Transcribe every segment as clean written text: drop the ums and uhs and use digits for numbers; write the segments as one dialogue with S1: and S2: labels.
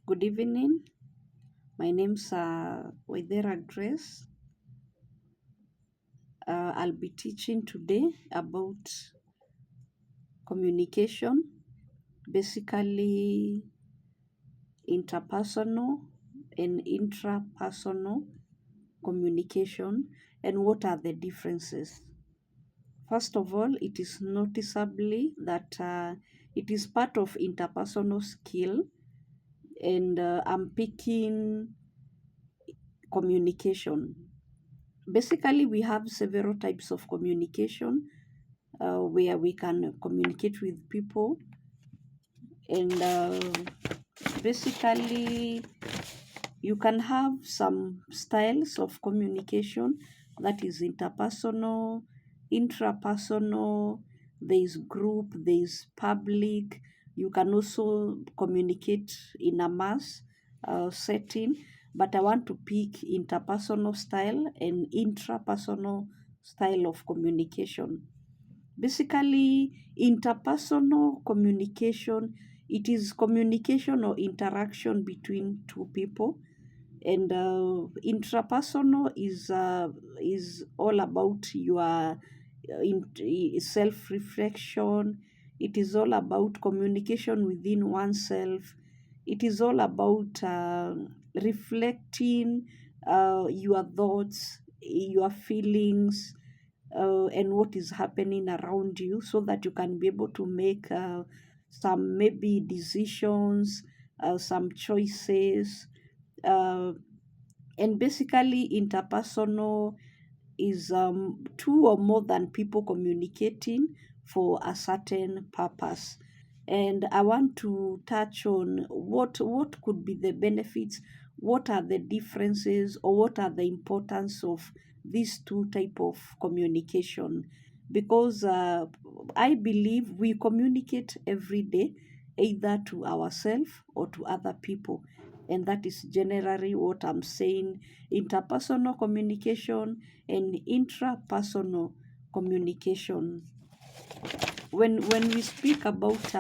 S1: Good evening. My name's WAITHERA Grace. I'll be teaching today about communication, basically interpersonal and intrapersonal communication, and what are the differences. First of all, it is noticeably that it is part of interpersonal skill, and I'm picking communication. Basically, we have several types of communication where we can communicate with people, and basically, you can have some styles of communication that is interpersonal, intrapersonal, there is group, there is public. You can also communicate in a mass setting, but I want to pick interpersonal style and intrapersonal style of communication. Basically, interpersonal communication, it is communication or interaction between two people, and intrapersonal is all about your self reflection. It is all about communication within oneself. It is all about reflecting your thoughts, your feelings, and what is happening around you, so that you can be able to make some maybe decisions, some choices. uh, and basically, interpersonal is two or more than people communicating for a certain purpose. And I want to touch on what could be the benefits, what are the differences, or what are the importance of these two type of communication. Because I believe we communicate every day, either to ourselves or to other people, and that is generally what I'm saying: interpersonal communication and intrapersonal communication. When we speak about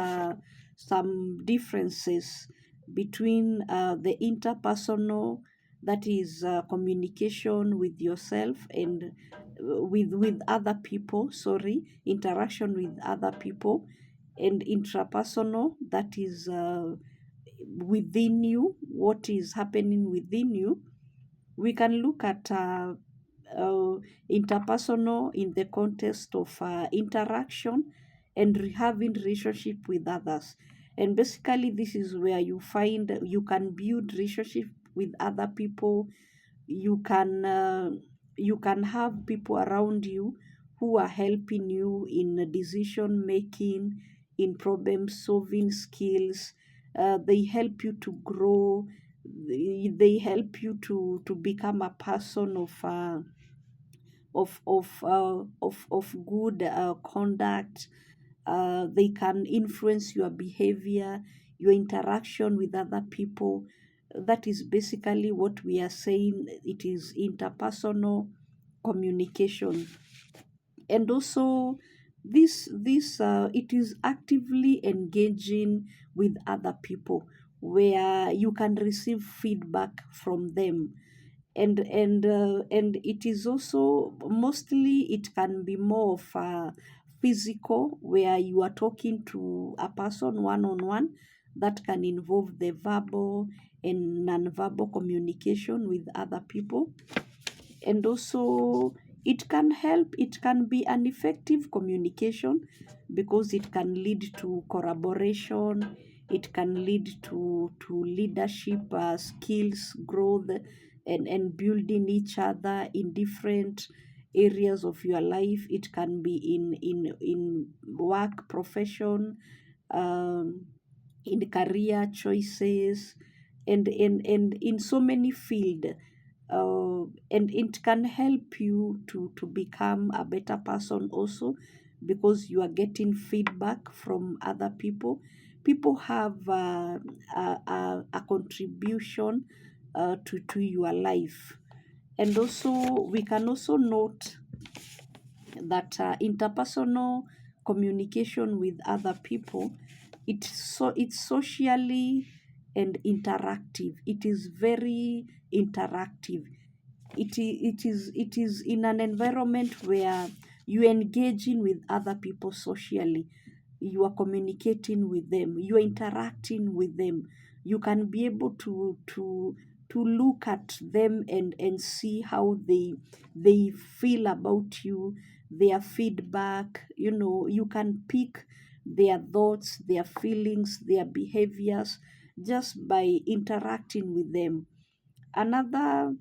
S1: some differences between the interpersonal, that is communication with yourself and with other people, sorry, interaction with other people, and intrapersonal, that is within you, what is happening within you. We can look at interpersonal in the context of interaction and having relationship with others. And basically, this is where you find you can build relationship with other people. You can you can have people around you who are helping you in decision making, in problem solving skills. They help you to grow. They help you to become a person of good conduct. They can influence your behavior, your interaction with other people. That is basically what we are saying. It is interpersonal communication. And also, this it is actively engaging with other people, where you can receive feedback from them. And it is also mostly, it can be more of a physical, where you are talking to a person one on one. That can involve the verbal and non-verbal communication with other people. And also, it can be an effective communication, because it can lead to collaboration, it can lead to leadership skills growth, and building each other in different areas of your life. It can be in work profession, um, in career choices, and in so many field. And it can help you to become a better person also, because you are getting feedback from other people. People have a contribution to your life. And also, we can also note that interpersonal communication with other people, it's socially and interactive. It is very interactive. It is in an environment where you engaging with other people socially, you are communicating with them, you are interacting with them. You can be able to look at them and see how they feel about you, their feedback. You can pick their thoughts, their feelings, their behaviors just by interacting with them. Another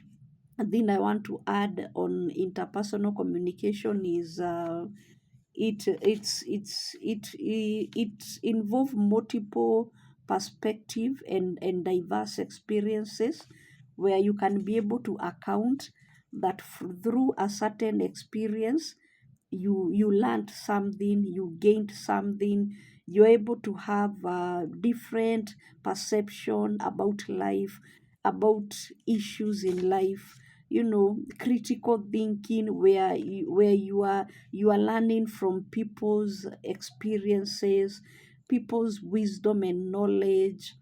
S1: thing I want to add on interpersonal communication is it involve multiple perspective and diverse experiences, where you can be able to account that through a certain experience you learned something, you gained something, you're able to have a different perception about life, about issues in life. Critical thinking, where you are learning from people's experiences, people's wisdom and knowledge.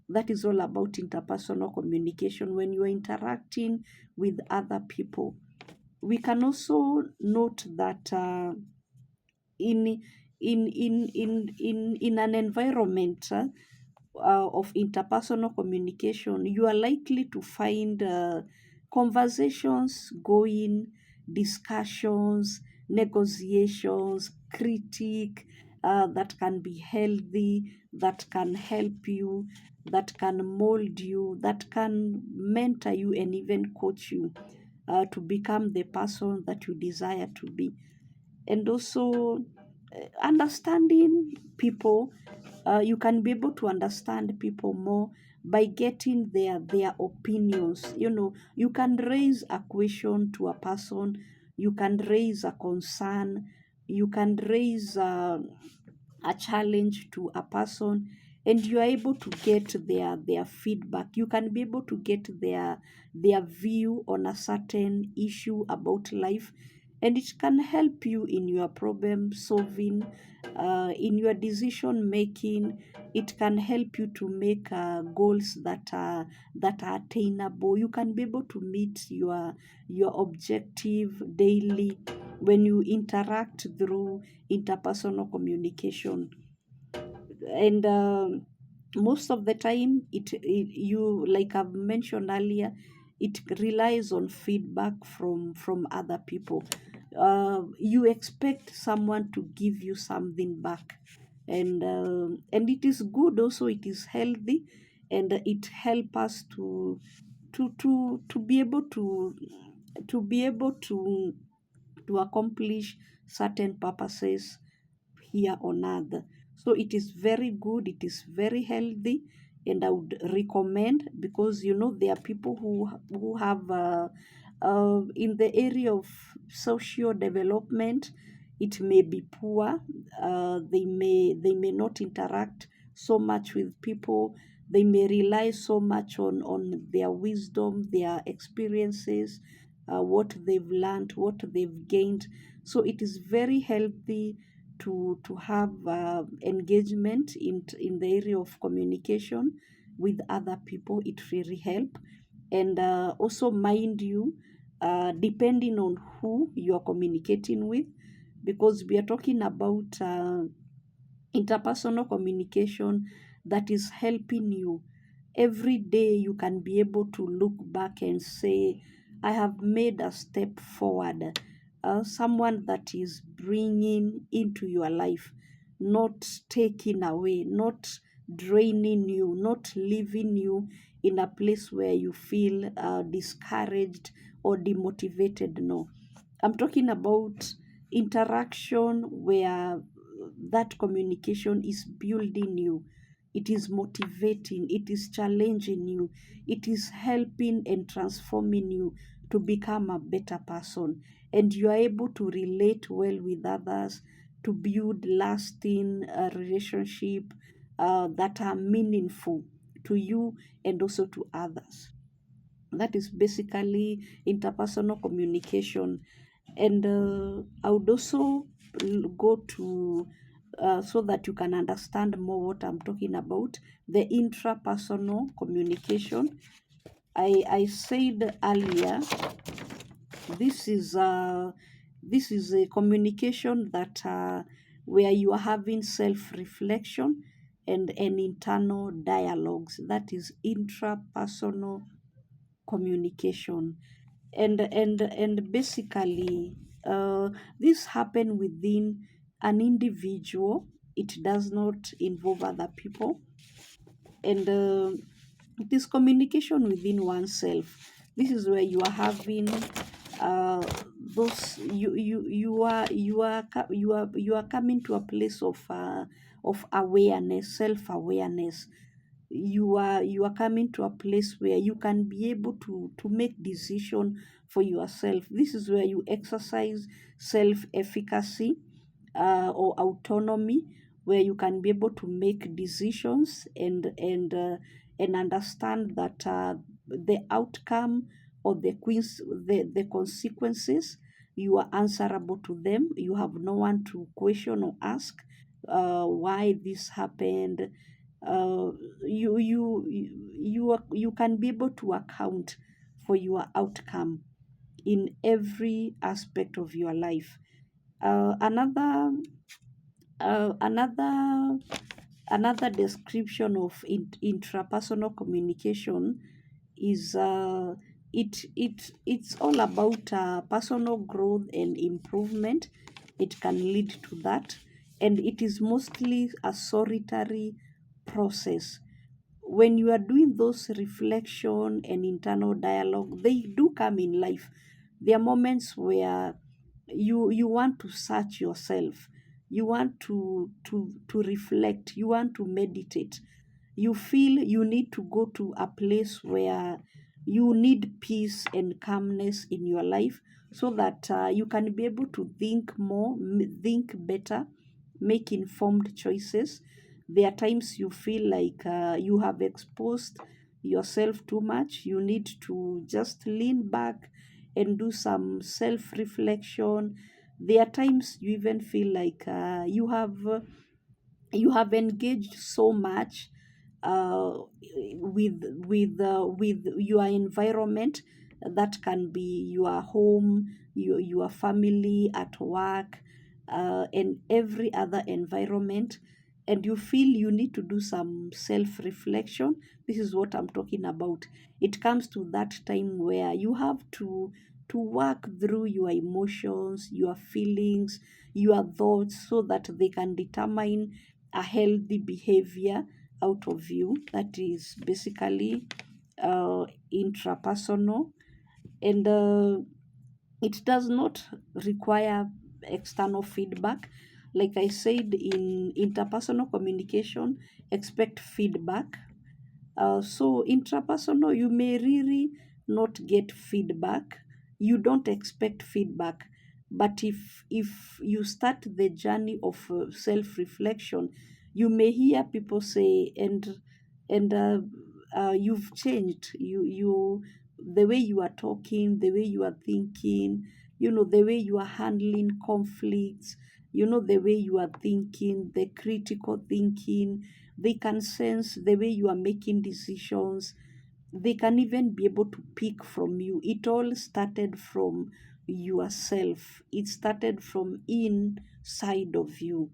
S1: That is all about interpersonal communication when you're interacting with other people. We can also note that in in an environment of interpersonal communication, you are likely to find conversations going, discussions, negotiations, critique, that can be healthy, that can help you, that can mold you, that can mentor you and even coach you to become the person that you desire to be. And also understanding people, you can be able to understand people more by getting their opinions. You can raise a question to a person, you can raise a concern, you can raise a challenge to a person, and you are able to get their feedback. You can be able to get their view on a certain issue about life, and it can help you in your problem solving, in your decision making. It can help you to make goals that are attainable. You can be able to meet your objective daily when you interact through interpersonal communication. And most of the time, you, like I've mentioned earlier, it relies on feedback from other people. You expect someone to give you something back, and it is good also, it is healthy, and it help us to be able to accomplish certain purposes here on earth. So it is very good, it is very healthy, and I would recommend, because there are people who have in the area of social development, it may be poor. They may not interact so much with people. They may rely so much on their wisdom, their experiences, what they've learned, what they've gained. So it is very healthy to have engagement in the area of communication with other people. It really help. And also, mind you, depending on who you are communicating with, because we are talking about interpersonal communication that is helping you every day. You can be able to look back and say, I have made a step forward. Someone that is bringing into your life, not taking away, not draining you, not leaving you in a place where you feel discouraged or demotivated. No, I'm talking about interaction where that communication is building you, it is motivating, it is challenging you, it is helping and transforming you to become a better person, and you are able to relate well with others, to build lasting relationship that are meaningful to you and also to others. That is basically interpersonal communication. And I would also go to so that you can understand more what I'm talking about. The intrapersonal communication. I said earlier, this is a communication that where you are having self-reflection and an internal dialogues. That is intrapersonal communication. And basically, this happen within an individual. It does not involve other people, and it is communication within oneself. This is where you are having uh, those you are coming to a place of awareness, self-awareness. You are coming to a place where you can be able to make decision for yourself. This is where you exercise self-efficacy, or autonomy, where you can be able to make decisions and understand that the outcome or the consequences, you are answerable to them. You have no one to question or ask why this happened. uh, you can be able to account for your outcome in every aspect of your life. Uh, another uh, another another description of intrapersonal communication is it's all about personal growth and improvement. It can lead to that, and it is mostly a solitary process. When you are doing those reflection and internal dialogue, they do come in life. There are moments where you want to search yourself, you want to reflect, you want to meditate. You feel you need to go to a place where you need peace and calmness in your life, so that you can be able to think more, think better, make informed choices. There are times you feel like you have exposed yourself too much. You need to just lean back and do some self reflection. There are times you even feel like you have engaged so much uh, with your environment. That can be your home, your family, at work, and every other environment, and you feel you need to do some self reflection. This is what I'm talking about. It comes to that time where you have to work through your emotions, your feelings, your thoughts, so that they can determine a healthy behavior out of you. That is basically intrapersonal, and it does not require external feedback. Like I said, in interpersonal communication, expect feedback. So intrapersonal, you may really not get feedback. You don't expect feedback, but if you start the journey of self-reflection, you may hear people say, and you've changed. The way you are talking, the way you are thinking, the way you are handling conflicts, the way you are thinking, the critical thinking. They can sense the way you are making decisions. They can even be able to pick from you. It all started from yourself. It started from inside of you,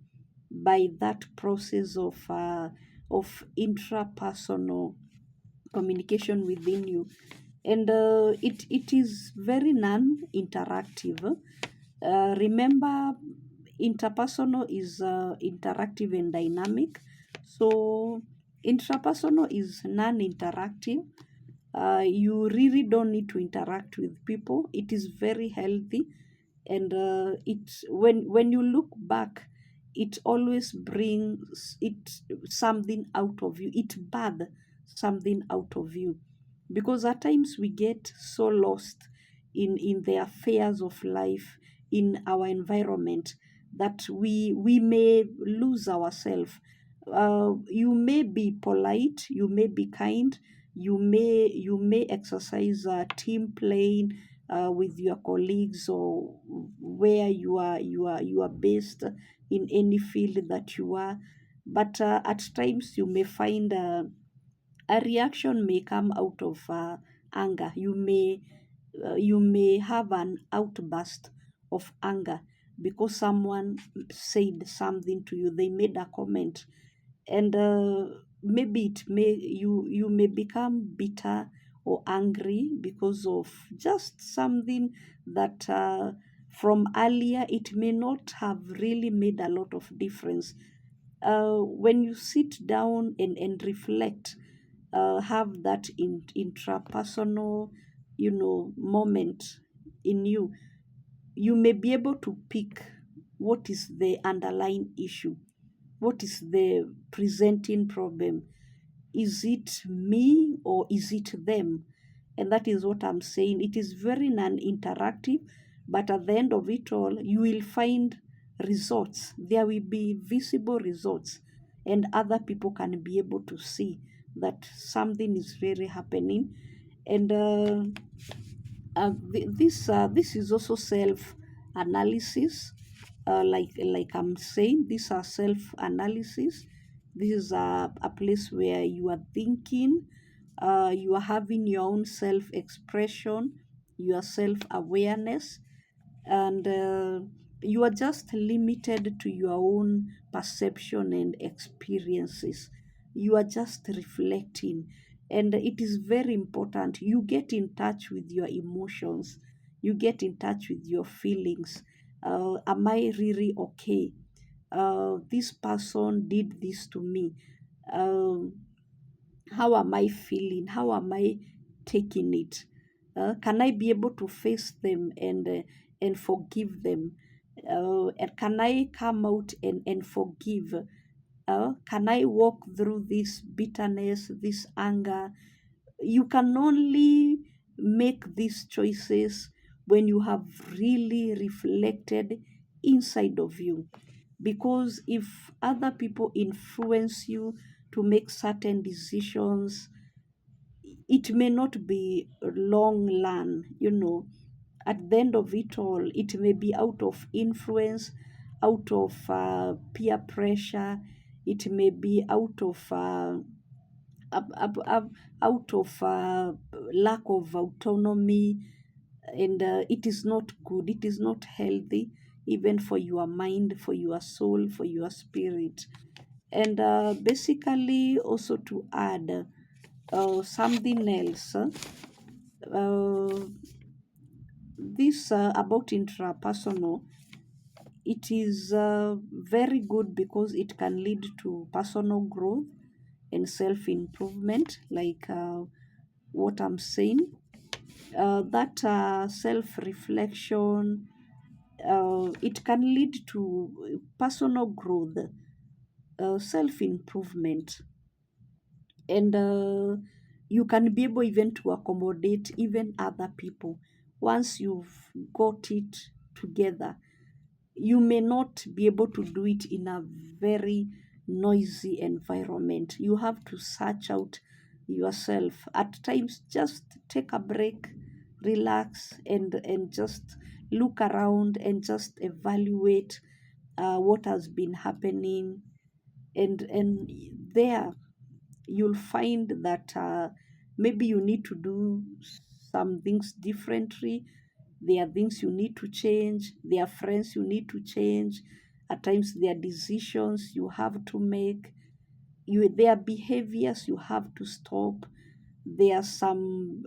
S1: by that process of intrapersonal communication within you. And it is very non-interactive. Remember, interpersonal is interactive and dynamic. So intrapersonal is non-interactive. You really don't need to interact with people. It is very healthy, and when you look back, it always brings it something out of you. It birth something out of you, because at times we get so lost in the affairs of life, in our environment, that we may lose ourselves. You may be polite, you may be kind, you may exercise team playing, with your colleagues, or where you are based in any field that you are. But at times you may find a reaction may come out of anger. You may have an outburst of anger because someone said something to you. They made a comment, and maybe you may become bitter or angry because of just something that from earlier it may not have really made a lot of difference. When you sit down and reflect, have that intrapersonal, moment in you, you may be able to pick what is the underlying issue, what is the presenting problem. Is it me or is it them? And that is what I'm saying. It is very non-interactive, but at the end of it all, you will find results. There will be visible results, and other people can be able to see that something is really happening. And this is also self analysis. Like I'm saying, these are self analysis. This is a place where you are thinking, you are having your own self expression, your self awareness, and you are just limited to your own perception and experiences. You are just reflecting, and it is very important you get in touch with your emotions, you get in touch with your feelings. Am I really okay? This person did this to me. um, how am I feeling? How am I taking it? Can I be able to face them and forgive them? And can I come out and forgive? Can I walk through this bitterness, this anger? You can only make these choices when you have really reflected inside of you. Because if other people influence you to make certain decisions, it may not be long run, at the end of it all, it may be out of influence, out of peer pressure, it may be out of lack of autonomy, and it is not good, it is not healthy, even for your mind, for your soul, for your spirit. And basically, also to add something else, this about intrapersonal, it is very good because it can lead to personal growth and self improvement, like what I'm saying. That self reflection, it can lead to personal growth, self improvement, and you can be able even to accommodate even other people once you've got it together. You may not be able to do it in a very noisy environment. You have to search out yourself. At times, just take a break, relax, and just look around and just evaluate what has been happening. And there you'll find that maybe you need to do some things differently. There are things you need to change. There are friends you need to change. At times, there are decisions you have to make. There are behaviors you have to stop. There are some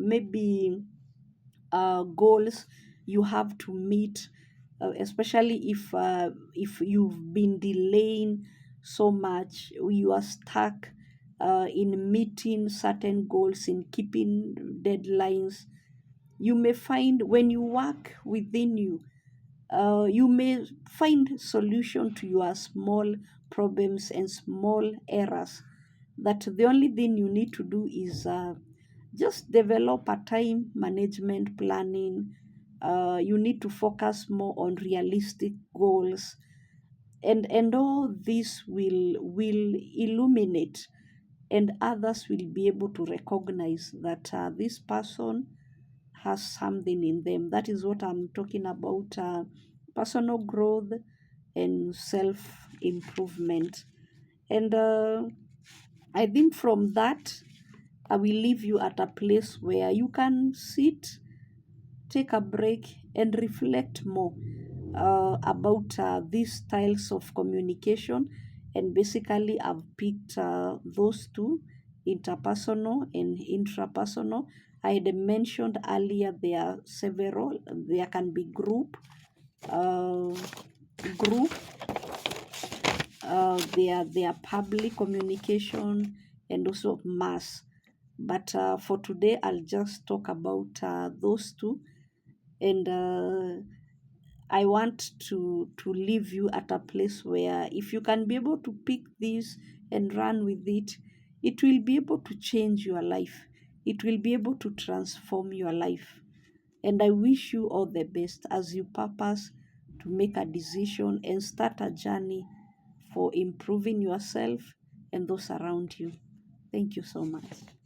S1: maybe goals you have to meet, especially if you've been delaying so much, you are stuck in meeting certain goals, in keeping deadlines. You may find when you work within you, you may find solution to your small problems and small errors, that the only thing you need to do is just develop a time management planning. You need to focus more on realistic goals, and all this will illuminate, and others will be able to recognize that this person has something in them. That is what I'm talking about, personal growth and self improvement. And I think from that, I will leave you at a place where you can sit, take a break, and reflect more about these styles of communication. And basically, I've picked those two, interpersonal and intrapersonal. I had mentioned earlier there are several. There can be uh, group. There are public communication and also mass. But for today, I'll just talk about those two, and I want to leave you at a place where if you can be able to pick this and run with it, it will be able to change your life. It will be able to transform your life. And I wish you all the best as you purpose to make a decision and start a journey for improving yourself and those around you. Thank you so much.